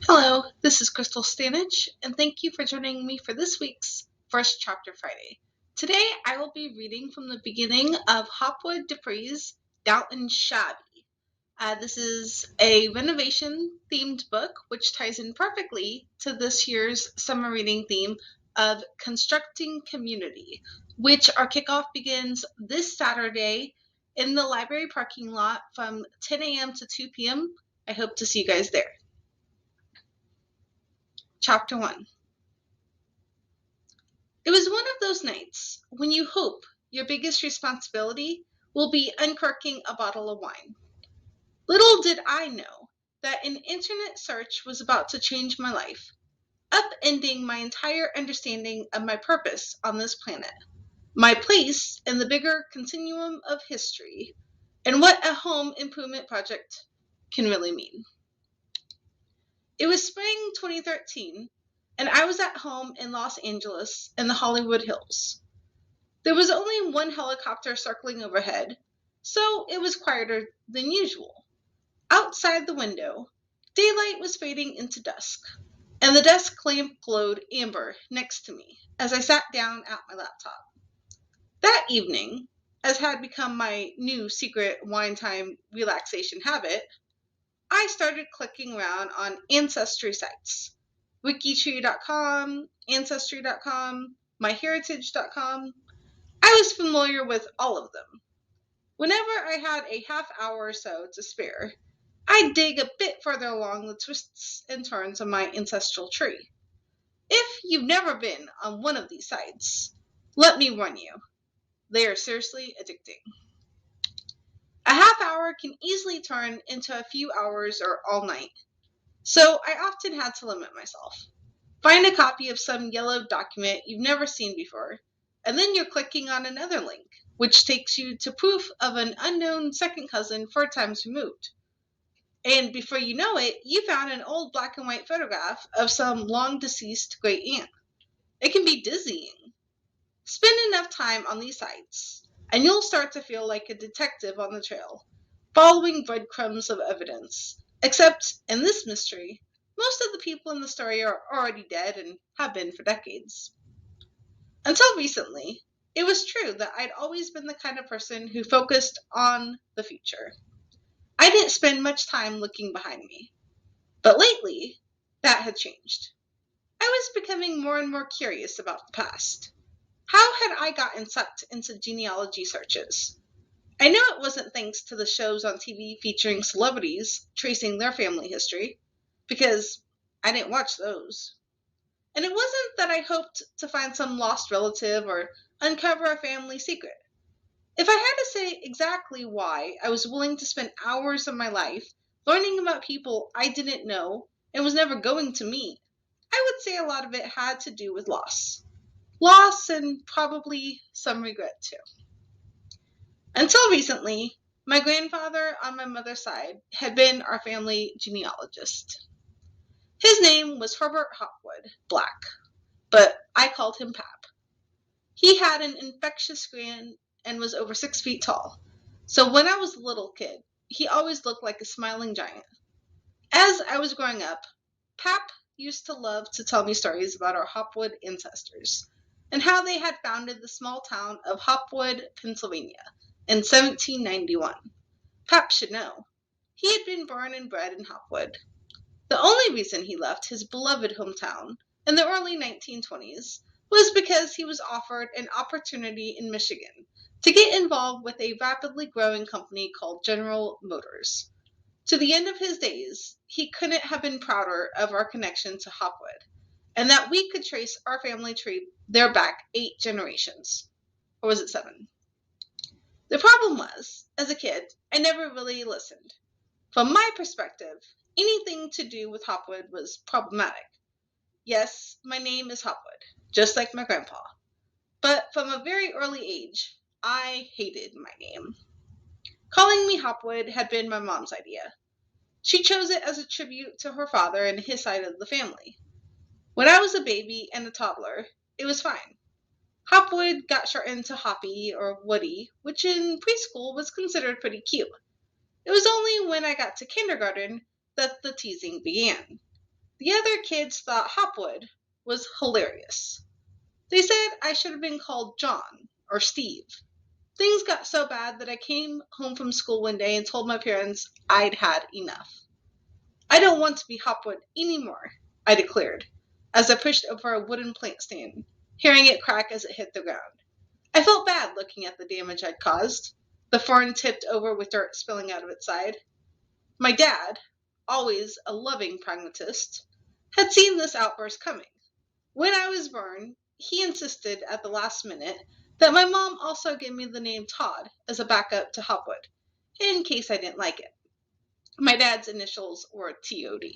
Hello, this is Krystal Stanich, and thank you for joining me for this week's First Chapter Friday. Today I will be reading from the beginning of Hopwood Dupree's Downton Shabby. This is a renovation-themed book which ties in perfectly to this year's summer reading theme of constructing community, which our kickoff begins this Saturday in the library parking lot from 10 a.m. to 2 p.m. I hope to see you guys there. Chapter 1. It was one of those nights when you hope your biggest responsibility will be uncorking a bottle of wine. Little did I know that an internet search was about to change my life, upending my entire understanding of my purpose on this planet, my place in the bigger continuum of history, and what a home improvement project can really mean. It was spring 2013, and I was at home in Los Angeles in the Hollywood Hills. There was only one helicopter circling overhead, so it was quieter than usual. Outside the window, daylight was fading into dusk, and the desk lamp glowed amber next to me as I sat down at my laptop. That evening, as had become my new secret wine time relaxation habit, I started clicking around on ancestry sites. Wikitree.com, Ancestry.com, MyHeritage.com. I was familiar with all of them. Whenever I had a half hour or so to spare, I'd dig a bit further along the twists and turns of my ancestral tree. If you've never been on one of these sites, let me warn you, they are seriously addicting. A half hour can easily turn into a few hours or all night, so I often had to limit myself. Find a copy of some yellow document you've never seen before, and then you're clicking on another link, which takes you to proof of an unknown second cousin 4 times removed. And before you know it, you found an old black and white photograph of some long-deceased great-aunt. It can be dizzying. Spend enough time on these sites, and you'll start to feel like a detective on the trail, following breadcrumbs of evidence. Except, in this mystery, most of the people in the story are already dead and have been for decades. Until recently, it was true that I'd always been the kind of person who focused on the future. I didn't spend much time looking behind me. But lately, that had changed. I was becoming more and more curious about the past. How had I gotten sucked into genealogy searches? I know it wasn't thanks to the shows on TV featuring celebrities tracing their family history, because I didn't watch those. And it wasn't that I hoped to find some lost relative or uncover a family secret. If I had to say exactly why I was willing to spend hours of my life learning about people I didn't know and was never going to meet, I would say a lot of it had to do with loss. Loss and probably some regret too. Until recently, my grandfather on my mother's side had been our family genealogist. His name was Herbert Hopwood Black, but I called him Pap. He had an infectious grin and was over 6 feet tall, so when I was a little kid, he always looked like a smiling giant. As I was growing up, Pap used to love to tell me stories about our Hopwood ancestors and how they had founded the small town of Hopwood, Pennsylvania in 1791. Pap should know. He had been born and bred in Hopwood. The only reason he left his beloved hometown in the early 1920s was because he was offered an opportunity in Michigan to get involved with a rapidly growing company called General Motors. To the end of his days, he couldn't have been prouder of our connection to Hopwood, and that we could trace our family tree there back 8 generations. Or was it 7? The problem was, as a kid, I never really listened. From my perspective, anything to do with Hopwood was problematic. Yes, my name is Hopwood, just like my grandpa. But from a very early age, I hated my name. Calling me Hopwood had been my mom's idea. She chose it as a tribute to her father and his side of the family. When I was a baby and a toddler, it was fine. Hopwood got shortened to Hoppy or Woody, which in preschool was considered pretty cute. It was only when I got to kindergarten that the teasing began. The other kids thought Hopwood was hilarious. They said I should have been called John or Steve. Things got so bad that I came home from school one day and told my parents I'd had enough. I don't want to be Hopwood anymore, I declared, as I pushed over a wooden plant stand, hearing it crack as it hit the ground. I felt bad looking at the damage I'd caused. The fern tipped over with dirt spilling out of its side. My dad, always a loving pragmatist, had seen this outburst coming. When I was born, he insisted at the last minute that my mom also give me the name Todd as a backup to Hopwood, in case I didn't like it. My dad's initials were TOD.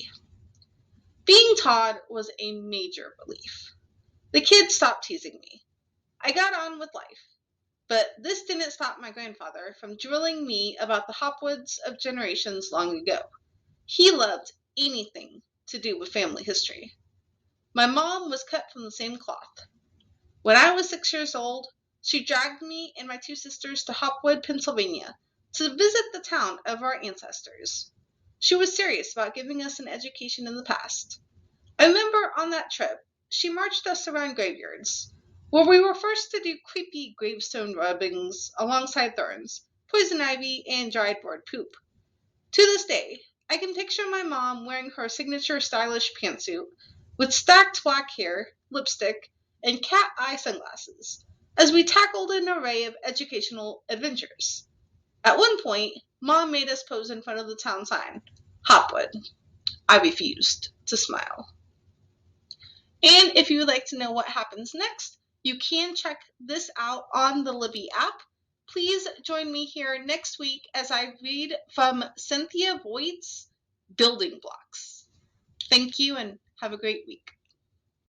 Being Todd was a major relief. The kids stopped teasing me. I got on with life. But this didn't stop my grandfather from drilling me about the Hopwoods of generations long ago. He loved anything to do with family history. My mom was cut from the same cloth. When I was 6 years old, she dragged me and my two sisters to Hopwood, Pennsylvania, to visit the town of our ancestors. She was serious about giving us an education in the past. I remember on that trip, she marched us around graveyards, where we were forced to do creepy gravestone rubbings alongside thorns, poison ivy, and dried bird poop. To this day, I can picture my mom wearing her signature stylish pantsuit with stacked black hair, lipstick, and cat eye sunglasses as we tackled an array of educational adventures. At one point, Mom made us pose in front of the town sign, Hopwood. I refused to smile. And if you would like to know what happens next, you can check this out on the Libby app. Please join me here next week as I read from Cynthia Voigt's Building Blocks. Thank you and have a great week.